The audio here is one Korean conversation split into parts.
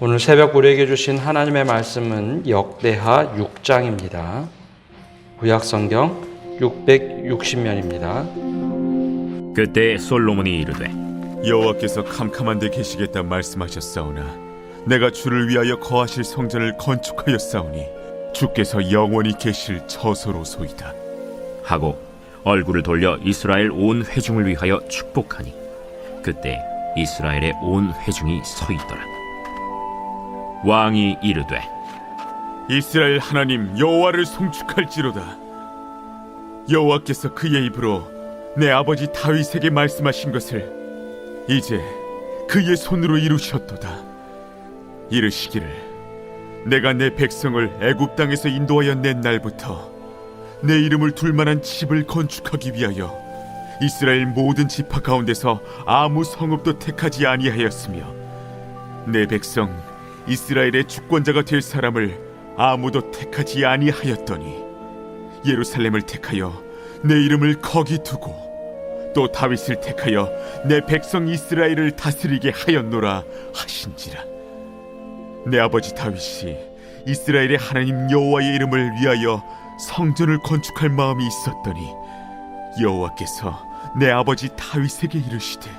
오늘 새벽 우리에게 주신 하나님의 말씀은 역대하 6장입니다. 구약성경 660면입니다. 그때 솔로몬이 이르되 여호와께서 캄캄한 데 계시겠다 말씀하셨사오나 내가 주를 위하여 거하실 성전을 건축하였사오니 주께서 영원히 계실 처소로소이다 하고 얼굴을 돌려 이스라엘 온 회중을 위하여 축복하니 그때 이스라엘의 온 회중이 서 있더라. 왕이 이르되 이스라엘 하나님 여호와를 송축할지로다. 여호와께서 그의 입으로 내 아버지 다윗에게 말씀하신 것을 이제 그의 손으로 이루셨도다. 이르시기를 내가 내 백성을 애굽 땅에서 인도하여 낸 날부터 내 이름을 둘 만한 집을 건축하기 위하여 이스라엘 모든 지파 가운데서 아무 성읍도 택하지 아니하였으며 내 백성 이스라엘의 주권자가 될 사람을 아무도 택하지 아니하였더니 예루살렘을 택하여 내 이름을 거기 두고 또 다윗을 택하여 내 백성 이스라엘을 다스리게 하였노라 하신지라. 내 아버지 다윗이 이스라엘의 하나님 여호와의 이름을 위하여 성전을 건축할 마음이 있었더니 여호와께서 내 아버지 다윗에게 이르시되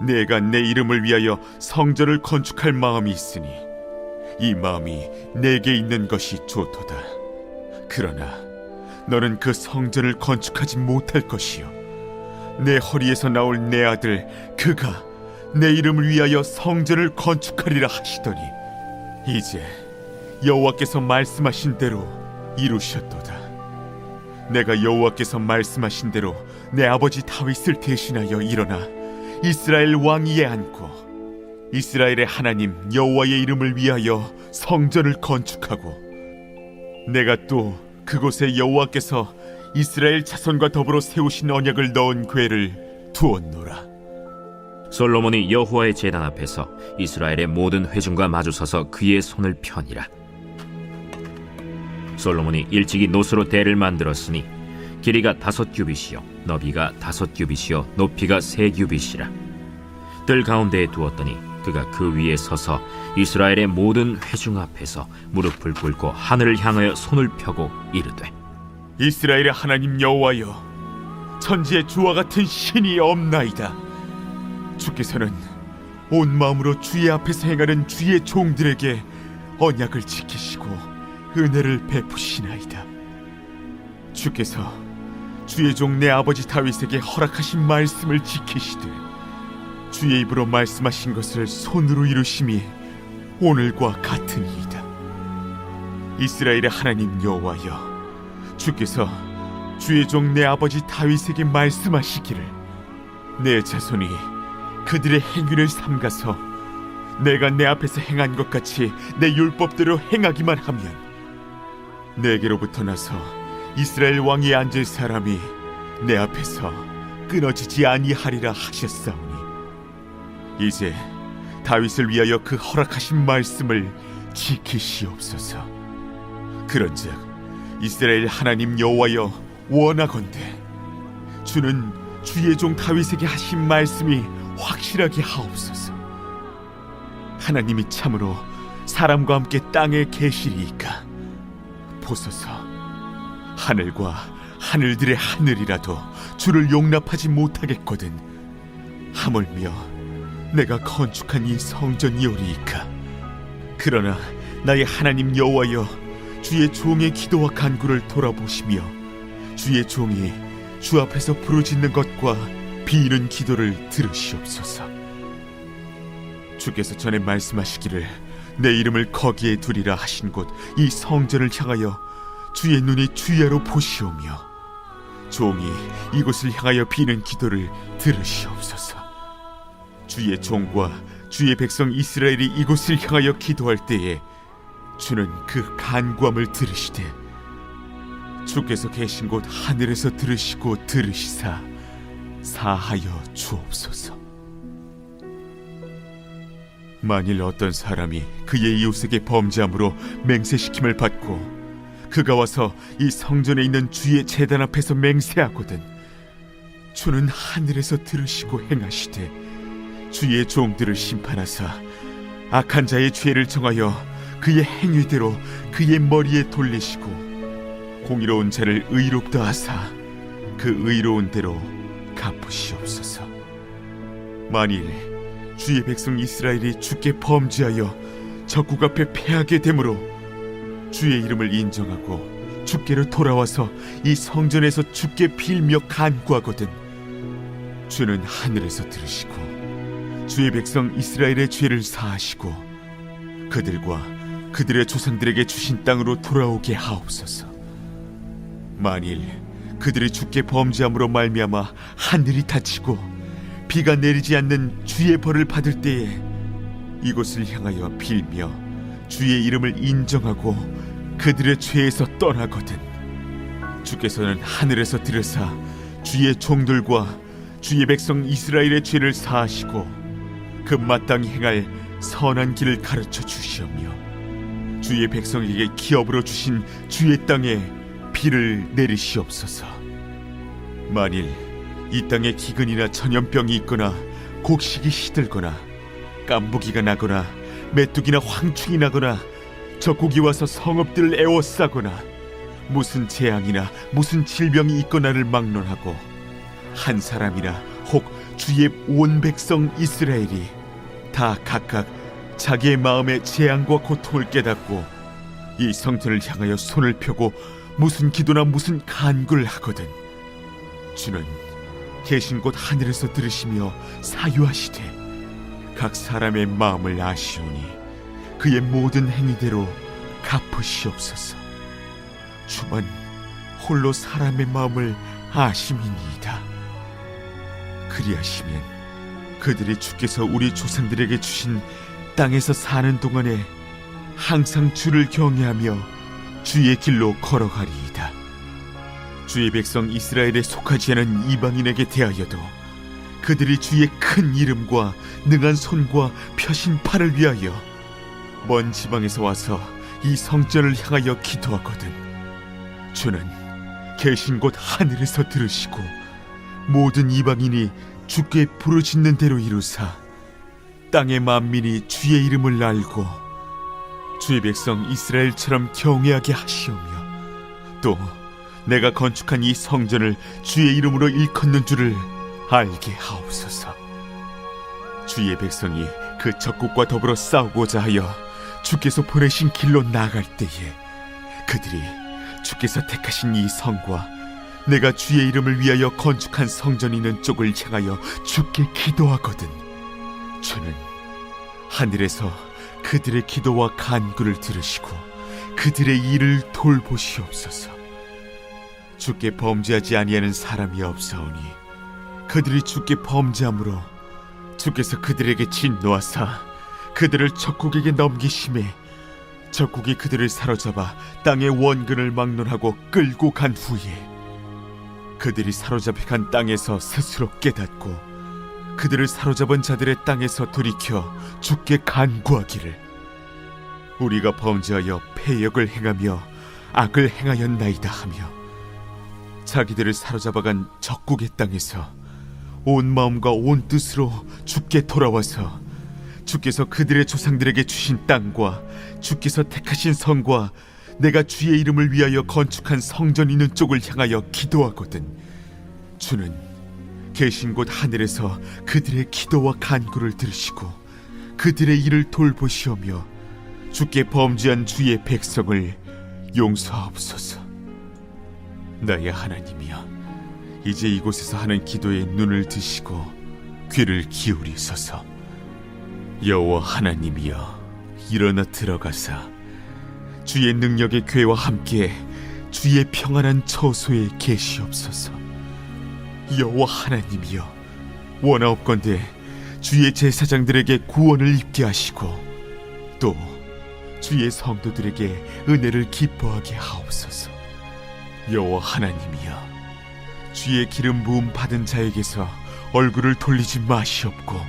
내가 내 이름을 위하여 성전을 건축할 마음이 있으니 이 마음이 내게 있는 것이 좋도다. 그러나 너는 그 성전을 건축하지 못할 것이요 내 허리에서 나올 내 아들 그가 내 이름을 위하여 성전을 건축하리라 하시더니 이제 여호와께서 말씀하신 대로 이루셨도다. 내가 여호와께서 말씀하신 대로 내 아버지 다윗을 대신하여 일어나 이스라엘 왕위에 앉고 이스라엘의 하나님 여호와의 이름을 위하여 성전을 건축하고 내가 또 그곳에 여호와께서 이스라엘 자손과 더불어 세우신 언약을 넣은 궤를 두었노라. 솔로몬이 여호와의 제단 앞에서 이스라엘의 모든 회중과 마주서서 그의 손을 펴니라. 솔로몬이 일찍이 노스로 대를 만들었으니 길이가 5규빗이요 너비가 5규빗이요 높이가 3규빗이라. 뜰 가운데에 두었더니 그가 그 위에 서서 이스라엘의 모든 회중 앞에서 무릎을 꿇고 하늘을 향하여 손을 펴고 이르되 이스라엘의 하나님 여호와여 천지에 주와 같은 신이 없나이다. 주께서는 온 마음으로 주의 앞에서 행하는 주의 종들에게 언약을 지키시고 은혜를 베푸시나이다. 주께서 주의 종 내 아버지 다윗에게 허락하신 말씀을 지키시되 주의 입으로 말씀하신 것을 손으로 이루심이 오늘과 같으니이다. 이스라엘의 하나님 여호와여 주께서 주의 종 내 아버지 다윗에게 말씀하시기를 내 자손이 그들의 행위를 삼가서 내가 내 앞에서 행한 것 같이 내 율법대로 행하기만 하면 내게로부터 나서 이스라엘 왕위에 앉을 사람이 내 앞에서 끊어지지 아니하리라 하셨사오니 이제 다윗을 위하여 그 허락하신 말씀을 지키시옵소서. 그런즉 이스라엘 하나님 여호와여 원하건대 주는 주의 종 다윗에게 하신 말씀이 확실하게 하옵소서. 하나님이 참으로 사람과 함께 땅에 계시리이까 보소서. 하늘과 하늘들의 하늘이라도 주를 용납하지 못하겠거든 하물며 내가 건축한 이 성전이오리이까. 그러나 나의 하나님 여호와여 주의 종의 기도와 간구를 돌아보시며 주의 종이 주 앞에서 부르짖는 것과 비는 기도를 들으시옵소서. 주께서 전에 말씀하시기를 내 이름을 거기에 두리라 하신 곳 이 성전을 향하여 주의 눈이 주야로 보시오며 종이 이곳을 향하여 비는 기도를 들으시옵소서. 주의 종과 주의 백성 이스라엘이 이곳을 향하여 기도할 때에 주는 그 간구함을 들으시되 주께서 계신 곳 하늘에서 들으시고 들으시사 사하여 주옵소서. 만일 어떤 사람이 그의 이웃에게 범죄함으로 맹세시킴을 받고 그가 와서 이 성전에 있는 주의 제단 앞에서 맹세하거든 주는 하늘에서 들으시고 행하시되 주의 종들을 심판하사 악한 자의 죄를 정하여 그의 행위대로 그의 머리에 돌리시고 공의로운 자를 의롭다 하사 그 의로운 대로 갚으시옵소서. 만일 주의 백성 이스라엘이 주께 범죄하여 적국 앞에 패하게 되므로 주의 이름을 인정하고 주께로 돌아와서 이 성전에서 주께 빌며 간구하거든 주는 하늘에서 들으시고 주의 백성 이스라엘의 죄를 사하시고 그들과 그들의 조상들에게 주신 땅으로 돌아오게 하옵소서. 만일 그들이 주께 범죄함으로 말미암아 하늘이 닫히고 비가 내리지 않는 주의 벌을 받을 때에 이곳을 향하여 빌며 주의 이름을 인정하고 그들의 죄에서 떠나거든 주께서는 하늘에서 들으사 주의 종들과 주의 백성 이스라엘의 죄를 사하시고 그 마땅히 행할 선한 길을 가르쳐 주시오며 주의 백성에게 기업으로 주신 주의 땅에 비를 내리시옵소서. 만일 이 땅에 기근이나 전염병이 있거나 곡식이 시들거나 깐부기가 나거나 메뚜기나 황충이 나거나 적국이 와서 성읍들을 에워싸거나 무슨 재앙이나 무슨 질병이 있거나를 막론하고 한 사람이나 혹 주의 온 백성 이스라엘이 다 각각 자기의 마음의 재앙과 고통을 깨닫고 이 성전을 향하여 손을 펴고 무슨 기도나 무슨 간구를 하거든 주는 계신 곳 하늘에서 들으시며 사유하시되 각 사람의 마음을 아시오니 그의 모든 행위대로 갚으시옵소서. 주만 홀로 사람의 마음을 아심이니이다. 그리하시면 그들이 주께서 우리 조상들에게 주신 땅에서 사는 동안에 항상 주를 경외하며 주의 길로 걸어가리이다. 주의 백성 이스라엘에 속하지 않은 이방인에게 대하여도 그들이 주의 큰 이름과 능한 손과 펴신 팔을 위하여 먼 지방에서 와서 이 성전을 향하여 기도하거든 주는 계신 곳 하늘에서 들으시고 모든 이방인이 주께 부르짖는 대로 이루사 땅의 만민이 주의 이름을 알고 주의 백성 이스라엘처럼 경외하게 하시오며 또 내가 건축한 이 성전을 주의 이름으로 일컫는 줄을 알게 하옵소서. 주의 백성이 그 적국과 더불어 싸우고자 하여 주께서 보내신 길로 나아갈 때에 그들이 주께서 택하신 이 성과 내가 주의 이름을 위하여 건축한 성전이 있는 쪽을 향하여 주께 기도하거든 주는 하늘에서 그들의 기도와 간구를 들으시고 그들의 일을 돌보시옵소서. 주께 범죄하지 아니하는 사람이 없사오니 그들이 주께 범죄함으로 주께서 그들에게 진노하사 그들을 적국에게 넘기심에 적국이 그들을 사로잡아 땅의 원근을 막론하고 끌고 간 후에 그들이 사로잡혀 간 땅에서 스스로 깨닫고 그들을 사로잡은 자들의 땅에서 돌이켜 주께 간구하기를 우리가 범죄하여 패역을 행하며 악을 행하였나이다 하며 자기들을 사로잡아간 적국의 땅에서 온 마음과 온 뜻으로 주께 돌아와서 주께서 그들의 조상들에게 주신 땅과 주께서 택하신 성과 내가 주의 이름을 위하여 건축한 성전 있는 쪽을 향하여 기도하거든 주는 계신 곳 하늘에서 그들의 기도와 간구를 들으시고 그들의 일을 돌보시오며 주께 범죄한 주의 백성을 용서하옵소서. 나의 하나님이여 이제 이곳에서 하는 기도에 눈을 드시고 귀를 기울이소서. 여호와 하나님이여 일어나 들어가사 주의 능력의 궤와 함께 주의 평안한 처소에 계시옵소서. 여호와 하나님이여 원하옵건대 주의 제사장들에게 구원을 입게 하시고 또 주의 성도들에게 은혜를 기뻐하게 하옵소서. 여호와 하나님이여 주의 기름 부음 받은 자에게서 얼굴을 돌리지 마시옵고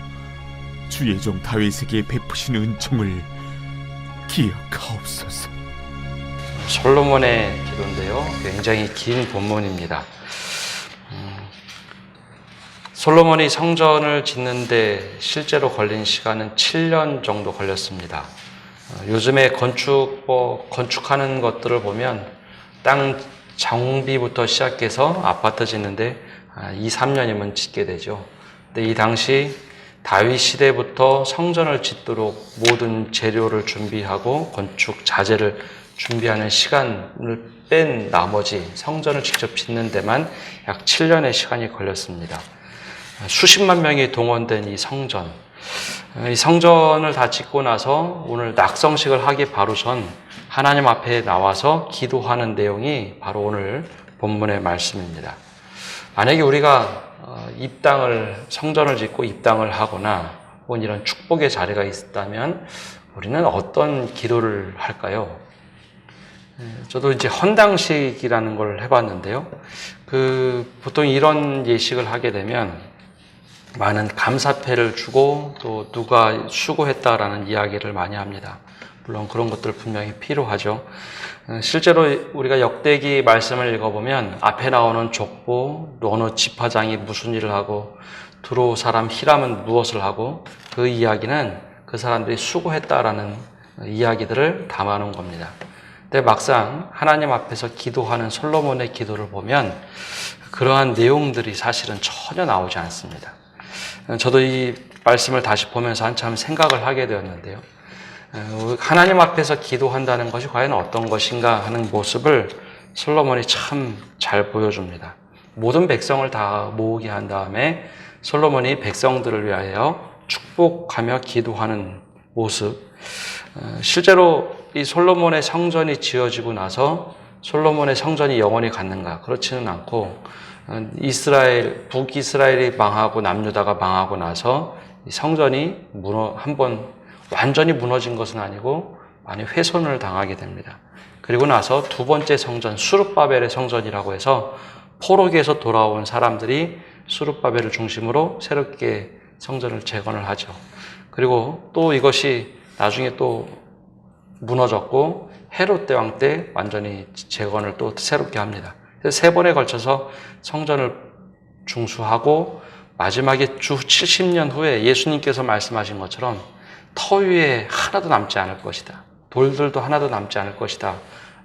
주의 종 다윗에게 베푸신 은총을 기억하옵소서. 솔로몬의 기도인데요. 굉장히 긴 본문입니다. 솔로몬이 성전을 짓는데 실제로 걸린 시간은 7년 정도 걸렸습니다. 요즘에 건축하는 것들을 보면 땅 정비부터 시작해서 아파트 짓는데 2, 3년이면 짓게 되죠. 근데 이 당시 다윗 시대부터 성전을 짓도록 모든 재료를 준비하고 건축 자재를 준비하는 시간을 뺀 나머지 성전을 직접 짓는 데만 약 7년의 시간이 걸렸습니다. 수십만 명이 동원된 이 성전을 다 짓고 나서 오늘 낙성식을 하기 바로 전 하나님 앞에 나와서 기도하는 내용이 바로 오늘 본문의 말씀입니다. 만약에 우리가 성전을 짓고 입당을 하거나 혹은 이런 축복의 자리가 있다면 우리는 어떤 기도를 할까요? 저도 이제 헌당식이라는 걸 해봤는데요. 보통 이런 예식을 하게 되면 많은 감사패를 주고 또 누가 수고했다라는 이야기를 많이 합니다. 물론 그런 것들 분명히 필요하죠. 실제로 우리가 역대기 말씀을 읽어보면 앞에 나오는 족보, 어느 지파장이 무슨 일을 하고 두로 사람 히람은 무엇을 하고 그 이야기는 그 사람들이 수고했다라는 이야기들을 담아놓은 겁니다. 근데 막상 하나님 앞에서 기도하는 솔로몬의 기도를 보면 그러한 내용들이 사실은 전혀 나오지 않습니다. 저도 이 말씀을 다시 보면서 한참 생각을 하게 되었는데요. 하나님 앞에서 기도한다는 것이 과연 어떤 것인가 하는 모습을 솔로몬이 참 잘 보여줍니다. 모든 백성을 다 모으게 한 다음에 솔로몬이 백성들을 위하여 축복하며 기도하는 모습. 실제로 이 솔로몬의 성전이 지어지고 나서 솔로몬의 성전이 영원히 갔는가? 그렇지는 않고 북이스라엘이 망하고 남유다가 망하고 나서 이 성전이 한번 완전히 무너진 것은 아니고 많이 훼손을 당하게 됩니다. 그리고 나서 두 번째 성전, 수룹바벨의 성전이라고 해서 포로기에서 돌아온 사람들이 수룹바벨을 중심으로 새롭게 성전을 재건을 하죠. 그리고 또 이것이 나중에 또 무너졌고 헤롯 대왕 때 완전히 재건을 또 새롭게 합니다. 그래서 3번에 걸쳐서 성전을 중수하고 마지막에 주 70년 후에 예수님께서 말씀하신 것처럼 터 위에 하나도 남지 않을 것이다. 돌들도 하나도 남지 않을 것이다.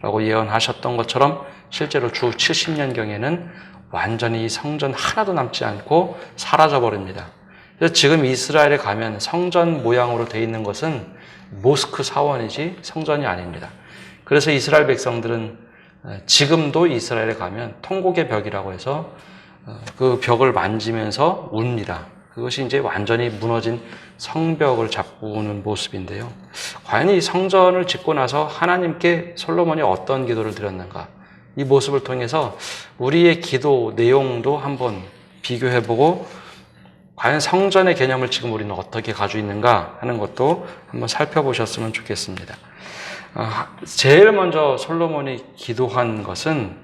라고 예언하셨던 것처럼 실제로 주 70년경에는 완전히 이 성전 하나도 남지 않고 사라져버립니다. 그래서 지금 이스라엘에 가면 성전 모양으로 되어 있는 것은 모스크 사원이지 성전이 아닙니다. 그래서 이스라엘 백성들은 지금도 이스라엘에 가면 통곡의 벽이라고 해서 그 벽을 만지면서 웁니다. 그것이 이제 완전히 무너진 성벽을 잡고 우는 모습인데요. 과연 이 성전을 짓고 나서 하나님께 솔로몬이 어떤 기도를 드렸는가? 이 모습을 통해서 우리의 기도 내용도 한번 비교해보고 과연 성전의 개념을 지금 우리는 어떻게 가지고 있는가 하는 것도 한번 살펴보셨으면 좋겠습니다. 제일 먼저 솔로몬이 기도한 것은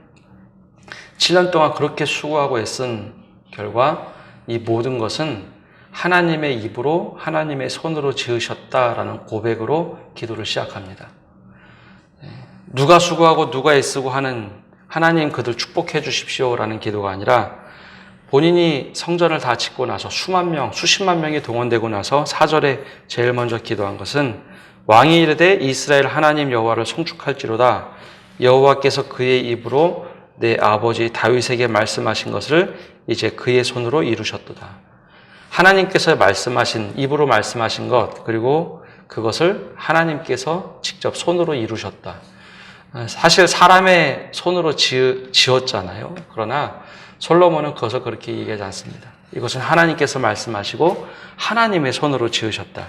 7년 동안 그렇게 수고하고 애쓴 결과 이 모든 것은 하나님의 입으로 하나님의 손으로 지으셨다라는 고백으로 기도를 시작합니다. 누가 수고하고 누가 애쓰고 하는 하나님 그들 축복해 주십시오라는 기도가 아니라 본인이 성전을 다 짓고 나서 수십만 명이 동원되고 나서 4절에 제일 먼저 기도한 것은 왕이 이르되 이스라엘 하나님 여호와를 송축할지로다 여호와께서 그의 입으로 내 아버지 다윗에게 말씀하신 것을 이제 그의 손으로 이루셨도다. 하나님께서 입으로 말씀하신 것 그리고 그것을 하나님께서 직접 손으로 이루셨다. 사실 사람의 손으로 지었잖아요. 그러나 솔로몬은 그것을 그렇게 얘기하지 않습니다. 이것은 하나님께서 말씀하시고 하나님의 손으로 지으셨다.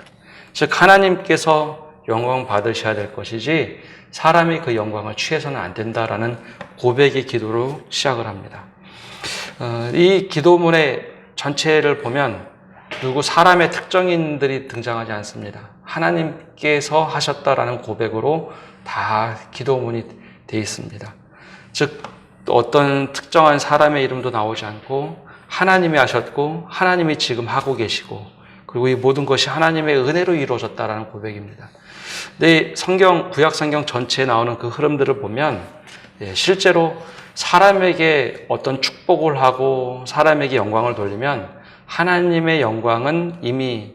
즉 하나님께서 영광 받으셔야 될 것이지 사람이 그 영광을 취해서는 안 된다라는 고백의 기도로 시작을 합니다. 이 기도문의 전체를 보면 사람의 특정인들이 등장하지 않습니다. 하나님께서 하셨다라는 고백으로 다 기도문이 되어 있습니다. 즉 어떤 특정한 사람의 이름도 나오지 않고 하나님이 하셨고 하나님이 지금 하고 계시고 그리고 이 모든 것이 하나님의 은혜로 이루어졌다라는 고백입니다. 근데 구약 성경 전체에 나오는 그 흐름들을 보면 실제로 사람에게 어떤 축복을 하고 사람에게 영광을 돌리면 하나님의 영광은 이미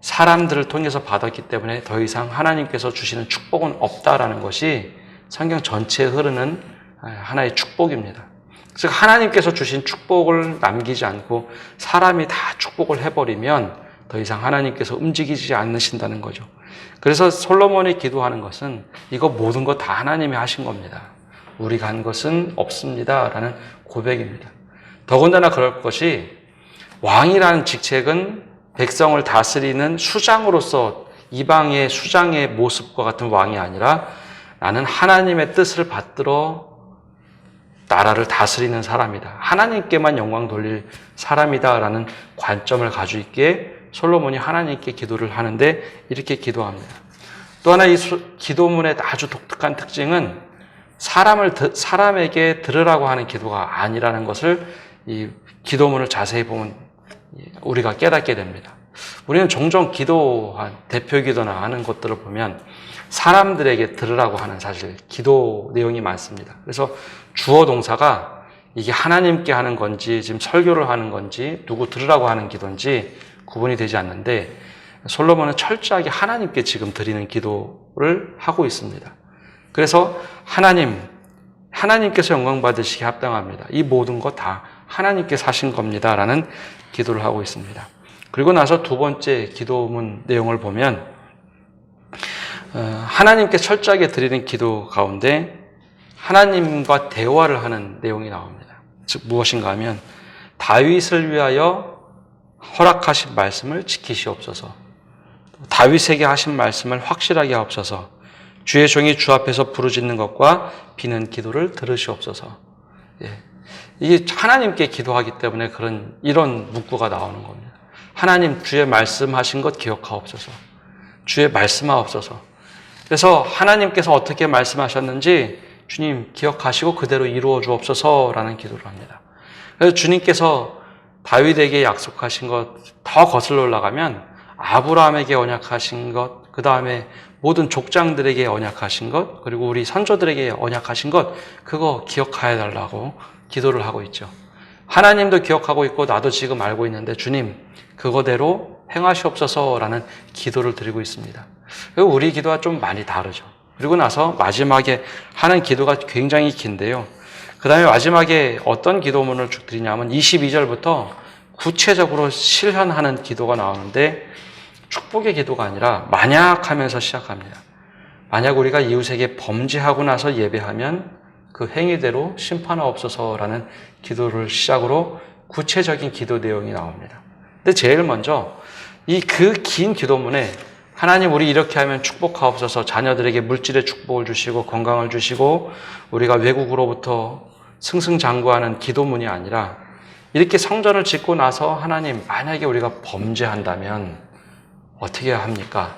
사람들을 통해서 받았기 때문에 더 이상 하나님께서 주시는 축복은 없다라는 것이 성경 전체에 흐르는 하나의 축복입니다. 즉 하나님께서 주신 축복을 남기지 않고 사람이 다 축복을 해버리면 더 이상 하나님께서 움직이지 않으신다는 거죠. 그래서 솔로몬이 기도하는 것은 이거 모든 것 다 하나님이 하신 겁니다. 우리가 한 것은 없습니다 라는 고백입니다. 더군다나 그럴 것이 왕이라는 직책은 백성을 다스리는 수장으로서 이방의 수장의 모습과 같은 왕이 아니라 나는 하나님의 뜻을 받들어 나라를 다스리는 사람이다. 하나님께만 영광 돌릴 사람이다라는 관점을 가지고 있기에 솔로몬이 하나님께 기도를 하는데 이렇게 기도합니다. 또 하나 이 기도문의 아주 독특한 특징은 사람에게 들으라고 하는 기도가 아니라는 것을 이 기도문을 자세히 보면 우리가 깨닫게 됩니다. 우리는 종종 기도한 대표 기도나 하는 것들을 보면 사람들에게 들으라고 하는 사실 기도 내용이 많습니다. 그래서 주어 동사가 이게 하나님께 하는 건지 지금 설교를 하는 건지 누구 들으라고 하는 기도인지 구분이 되지 않는데 솔로몬은 철저하게 하나님께 지금 드리는 기도를 하고 있습니다. 그래서 하나님께서 영광 받으시기 합당합니다. 이 모든 것 다 하나님께서 하신 겁니다라는 기도를 하고 있습니다. 그리고 나서 두 번째 기도문 내용을 보면 하나님께 철저하게 드리는 기도 가운데 하나님과 대화를 하는 내용이 나옵니다. 즉 무엇인가 하면 다윗을 위하여 허락하신 말씀을 지키시옵소서, 다윗에게 하신 말씀을 확실하게 하옵소서, 주의 종이 주 앞에서 부르짖는 것과 비는 기도를 들으시옵소서. 이게 하나님께 기도하기 때문에 이런 문구가 나오는 겁니다. 하나님 주의 말씀하신 것 기억하옵소서, 주의 말씀하옵소서. 그래서 하나님께서 어떻게 말씀하셨는지 주님 기억하시고 그대로 이루어 주옵소서라는 기도를 합니다. 그래서 주님께서 다윗에게 약속하신 것 더 거슬러 올라가면 아브라함에게 언약하신 것, 그 다음에 모든 족장들에게 언약하신 것, 그리고 우리 선조들에게 언약하신 것, 그거 기억하여 달라고 기도를 하고 있죠. 하나님도 기억하고 있고 나도 지금 알고 있는데 주님 그거대로 행하시옵소서라는 기도를 드리고 있습니다. 그리고 우리 기도와 좀 많이 다르죠. 그리고 나서 마지막에 하는 기도가 굉장히 긴데요. 그 다음에 마지막에 어떤 기도문을 쭉 드리냐면 22절부터 구체적으로 실현하는 기도가 나오는데 축복의 기도가 아니라 만약 하면서 시작합니다. 만약 우리가 이웃에게 범죄하고 나서 예배하면 그 행위대로 심판하옵소서라는 기도를 시작으로 구체적인 기도 내용이 나옵니다. 근데 제일 먼저 그 긴 기도문에 하나님 우리 이렇게 하면 축복하옵소서, 자녀들에게 물질의 축복을 주시고 건강을 주시고 우리가 외국으로부터 승승장구하는 기도문이 아니라 이렇게 성전을 짓고 나서 하나님 만약에 우리가 범죄한다면 어떻게 합니까?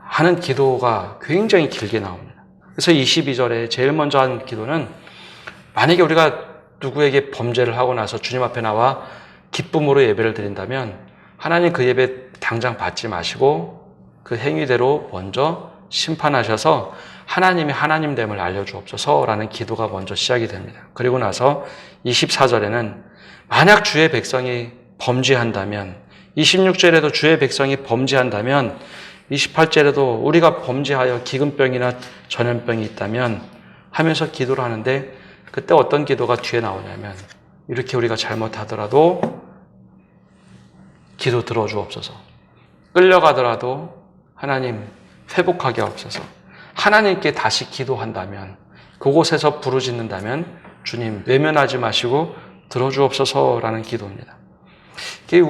하는 기도가 굉장히 길게 나옵니다. 그래서 22절에 제일 먼저 한 기도는 만약에 우리가 누구에게 범죄를 하고 나서 주님 앞에 나와 기쁨으로 예배를 드린다면 하나님 그 예배 당장 받지 마시고 그 행위대로 먼저 심판하셔서 하나님이 하나님됨을 알려주옵소서라는 기도가 먼저 시작이 됩니다. 그리고 나서 24절에는 만약 주의 백성이 범죄한다면, 26절에도 주의 백성이 범죄한다면, 28절에도 우리가 범죄하여 기근병이나 전염병이 있다면 하면서 기도를 하는데 그때 어떤 기도가 뒤에 나오냐면 이렇게 우리가 잘못하더라도 기도 들어주옵소서, 끌려가더라도 하나님 회복하게 하옵소서, 하나님께 다시 기도한다면 그곳에서 부르짖는다면 주님 외면하지 마시고 들어주옵소서라는 기도입니다. 이게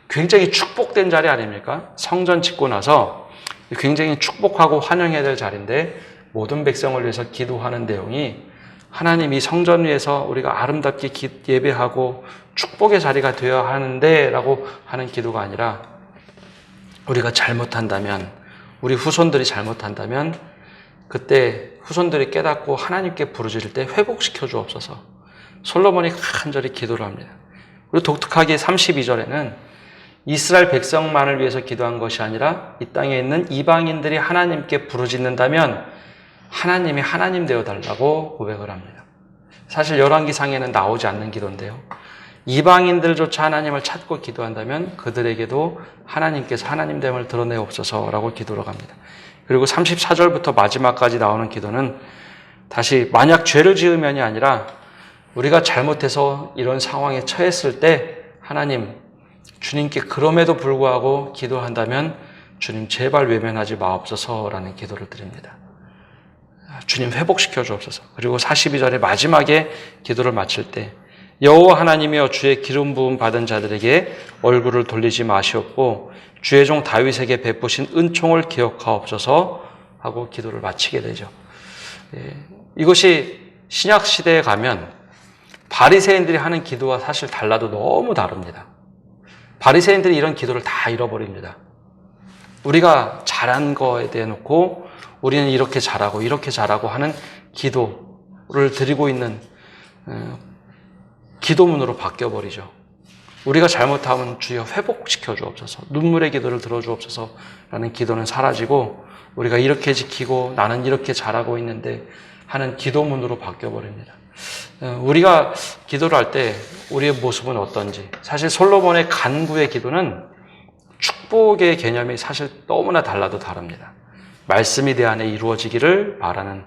굉장히 축복된 자리 아닙니까? 성전 짓고 나서 굉장히 축복하고 환영해야 될 자리인데 모든 백성을 위해서 기도하는 내용이 하나님 이 성전 위에서 우리가 아름답게 예배하고 축복의 자리가 되어야 하는데 라고 하는 기도가 아니라 우리가 잘못한다면, 우리 후손들이 잘못한다면 그때 후손들이 깨닫고 하나님께 부르짖을 때 회복시켜 주옵소서. 솔로몬이 간절히 기도를 합니다. 그리고 독특하게 32절에는 이스라엘 백성만을 위해서 기도한 것이 아니라 이 땅에 있는 이방인들이 하나님께 부르짖는다면 하나님이 하나님 되어 달라고 고백을 합니다. 사실 열왕기상에는 나오지 않는 기도인데요. 이방인들조차 하나님을 찾고 기도한다면 그들에게도 하나님께서 하나님됨을 드러내옵소서라고 기도를 합니다. 그리고 34절부터 마지막까지 나오는 기도는 다시 만약 죄를 지으면이 아니라 우리가 잘못해서 이런 상황에 처했을 때 하나님, 주님께 그럼에도 불구하고 기도한다면 주님 제발 외면하지 마옵소서라는 기도를 드립니다. 주님 회복시켜 주옵소서. 그리고 42절의 마지막에 기도를 마칠 때 여호와 하나님이여 주의 기름 부음 받은 자들에게 얼굴을 돌리지 마시옵고 주의 종 다윗에게 베푸신 은총을 기억하옵소서 하고 기도를 마치게 되죠. 이것이 신약 시대에 가면 바리새인들이 하는 기도와 사실 달라도 너무 다릅니다. 바리새인들이 이런 기도를 다 잃어버립니다. 우리가 잘한 거에 대해 놓고 우리는 이렇게 잘하고 하는 기도를 드리고 있는 기도문으로 바뀌어버리죠. 우리가 잘못하면 주여 회복시켜 주옵소서, 눈물의 기도를 들어주옵소서라는 기도는 사라지고 우리가 이렇게 지키고 나는 이렇게 잘하고 있는데 하는 기도문으로 바뀌어버립니다. 우리가 기도를 할 때 우리의 모습은 어떤지, 사실 솔로몬의 간구의 기도는 축복의 개념이 사실 너무나 달라도 다릅니다. 말씀이 내 안에 이루어지기를 바라는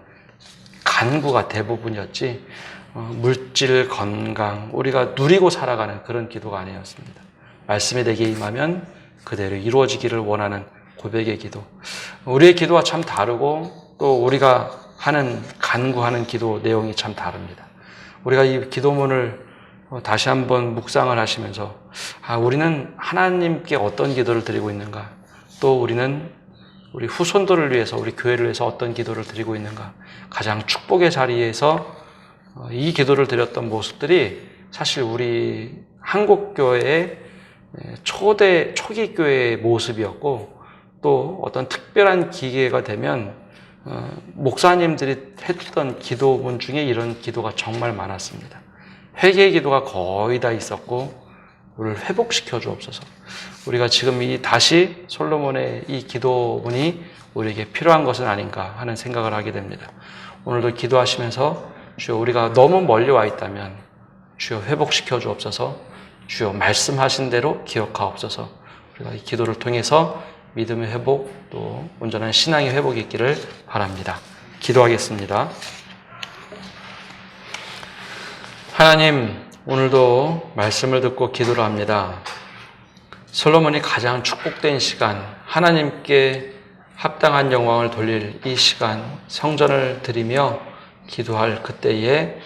간구가 대부분이었지 물질, 건강, 우리가 누리고 살아가는 그런 기도가 아니었습니다. 말씀이 내게 임하면 그대로 이루어지기를 원하는 고백의 기도. 우리의 기도와 참 다르고 또 우리가 하는 간구하는 기도 내용이 참 다릅니다. 우리가 이 기도문을 다시 한번 묵상을 하시면서 우리는 하나님께 어떤 기도를 드리고 있는가, 또 우리는 우리 후손들을 위해서, 우리 교회를 위해서 어떤 기도를 드리고 있는가, 가장 축복의 자리에서 이 기도를 드렸던 모습들이 사실 우리 한국교회의 초기 교회의 모습이었고, 또 어떤 특별한 기회가 되면 목사님들이 했던 기도문 중에 이런 기도가 정말 많았습니다. 회개의 기도가 거의 다 있었고, 우리를 회복시켜 주옵소서. 우리가 지금 다시 솔로몬의 이 기도문이 우리에게 필요한 것은 아닌가 하는 생각을 하게 됩니다. 오늘도 기도하시면서 주여 우리가 너무 멀리 와 있다면 주여 회복시켜 주옵소서, 주여 말씀하신 대로 기억하옵소서. 우리가 이 기도를 통해서 믿음의 회복, 또 온전한 신앙의 회복이 있기를 바랍니다. 기도하겠습니다. 하나님, 오늘도 말씀을 듣고 기도를 합니다. 솔로몬이 가장 축복된 시간, 하나님께 합당한 영광을 돌릴 이 시간, 성전을 드리며 기도할 그때에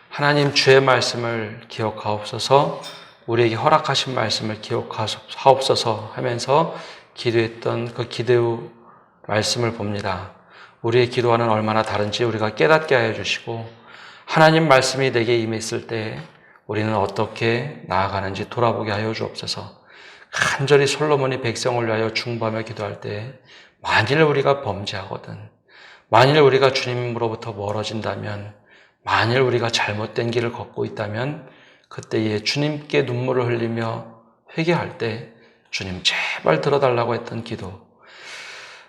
하나님 주의 말씀을 기억하옵소서, 우리에게 허락하신 말씀을 기억하옵소서 하면서 기도했던 그 기도 말씀을 봅니다. 우리의 기도와는 얼마나 다른지 우리가 깨닫게 하여 주시고, 하나님 말씀이 내게 임했을 때 우리는 어떻게 나아가는지 돌아보게 하여 주옵소서. 간절히 솔로몬이 백성을 위하여 중보하며 기도할 때 만일 우리가 범죄하거든, 만일 우리가 주님으로부터 멀어진다면, 만일 우리가 잘못된 길을 걷고 있다면 그때에 주님께 눈물을 흘리며 회개할 때 주님 제발 들어달라고 했던 기도.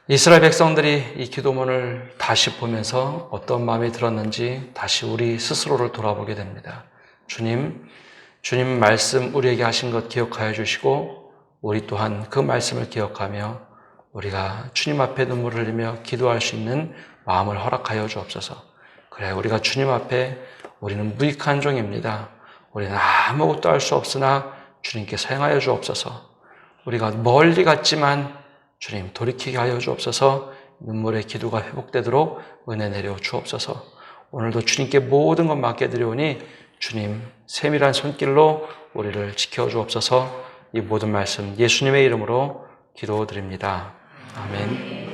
이스라엘 백성들이 이 기도문을 다시 보면서 어떤 마음이 들었는지 다시 우리 스스로를 돌아보게 됩니다. 주님 말씀 우리에게 하신 것 기억하여 주시고, 우리 또한 그 말씀을 기억하며 우리가 주님 앞에 눈물을 흘리며 기도할 수 있는 마음을 허락하여 주옵소서. 그래, 우리가 주님 앞에 우리는 무익한 종입니다. 우리는 아무것도 할 수 없으나 주님께서 행하여 주옵소서. 우리가 멀리 갔지만 주님 돌이키게 하여 주옵소서. 눈물의 기도가 회복되도록 은혜 내려 주옵소서. 오늘도 주님께 모든 것 맡겨드리오니 주님 세밀한 손길로 우리를 지켜 주옵소서. 이 모든 말씀 예수님의 이름으로 기도드립니다. 아멘.